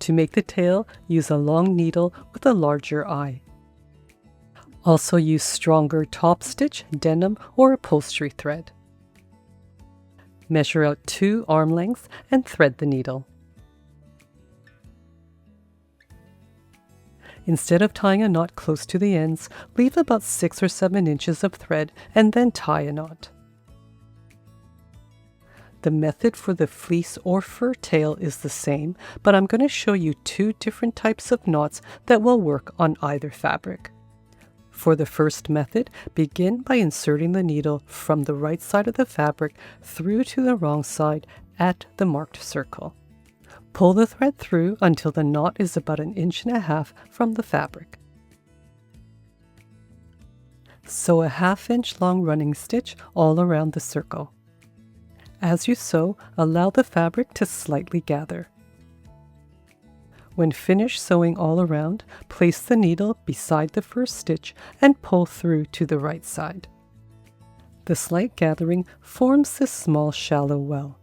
To make the tail, use a long needle with a larger eye. Also use stronger top stitch, denim, or upholstery thread. Measure out 2 arm lengths and thread the needle. Instead of tying a knot close to the ends, leave about 6 or 7 inches of thread and then tie a knot. The method for the fleece or fur tail is the same, but I'm going to show you 2 different types of knots that will work on either fabric. For the first method, begin by inserting the needle from the right side of the fabric through to the wrong side at the marked circle. Pull the thread through until the knot is about 1.5 inches from the fabric. Sew a 1/2 inch long running stitch all around the circle. As you sew, allow the fabric to slightly gather. When finished sewing all around, place the needle beside the first stitch and pull through to the right side. The slight gathering forms this small shallow well.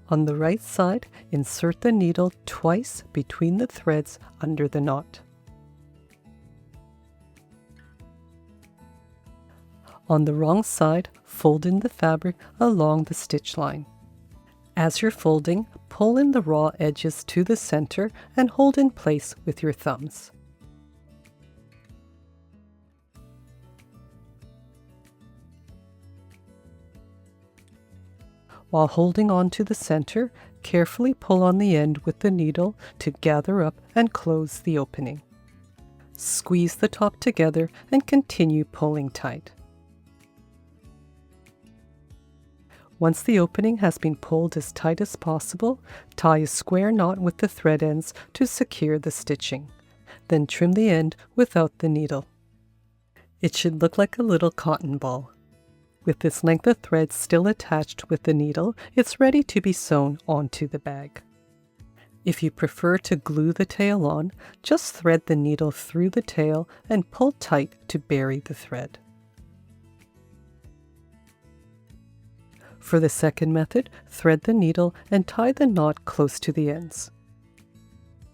On the right side, insert the needle twice between the threads under the knot. On the wrong side, fold in the fabric along the stitch line. As you're folding, pull in the raw edges to the center and hold in place with your thumbs. While holding on to the center, carefully pull on the end with the needle to gather up and close the opening. Squeeze the top together and continue pulling tight. Once the opening has been pulled as tight as possible, tie a square knot with the thread ends to secure the stitching. Then trim the end without the needle. It should look like a little cotton ball. With this length of thread still attached with the needle, it's ready to be sewn onto the bag. If you prefer to glue the tail on, just thread the needle through the tail and pull tight to bury the thread. For the second method, thread the needle and tie the knot close to the ends.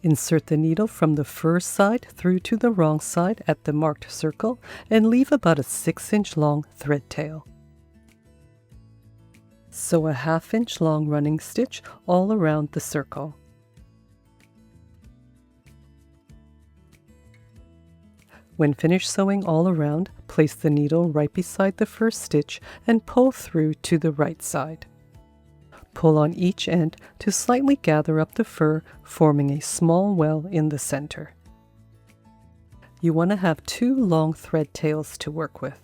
Insert the needle from the fur side through to the wrong side at the marked circle and leave about a 6-inch long thread tail. Sew a 1/2 inch long running stitch all around the circle. When finished sewing all around, place the needle right beside the first stitch and pull through to the right side. Pull on each end to slightly gather up the fur, forming a small well in the center. You want to have 2 long thread tails to work with.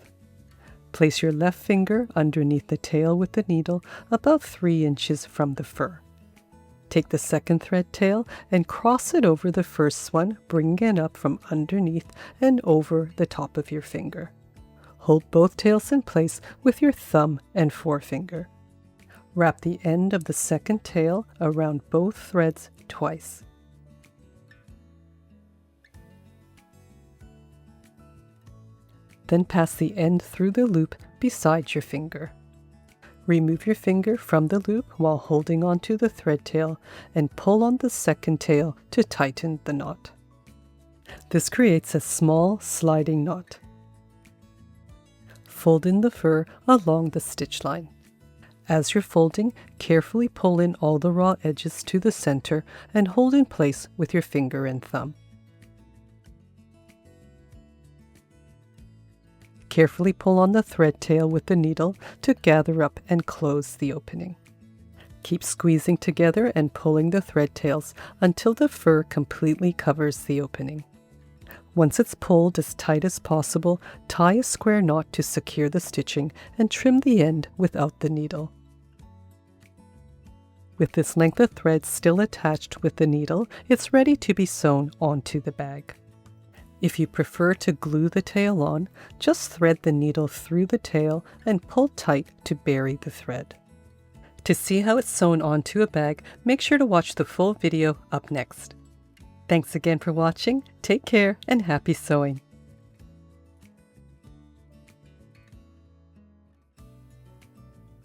Place your left finger underneath the tail with the needle about 3 inches from the fur. Take the second thread tail and cross it over the first one, bringing it up from underneath and over the top of your finger. Hold both tails in place with your thumb and forefinger. Wrap the end of the second tail around both threads twice. Then pass the end through the loop beside your finger. Remove your finger from the loop while holding onto the thread tail and pull on the second tail to tighten the knot. This creates a small sliding knot. Fold in the fur along the stitch line. As you're folding, carefully pull in all the raw edges to the center and hold in place with your finger and thumb. Carefully pull on the thread tail with the needle to gather up and close the opening. Keep squeezing together and pulling the thread tails until the fur completely covers the opening. Once it's pulled as tight as possible, tie a square knot to secure the stitching and trim the end without the needle. With this length of thread still attached with the needle, it's ready to be sewn onto the bag. If you prefer to glue the tail on, just thread the needle through the tail and pull tight to bury the thread. To see how it's sewn onto a bag, make sure to watch the full video up next. Thanks again for watching, take care, and happy sewing!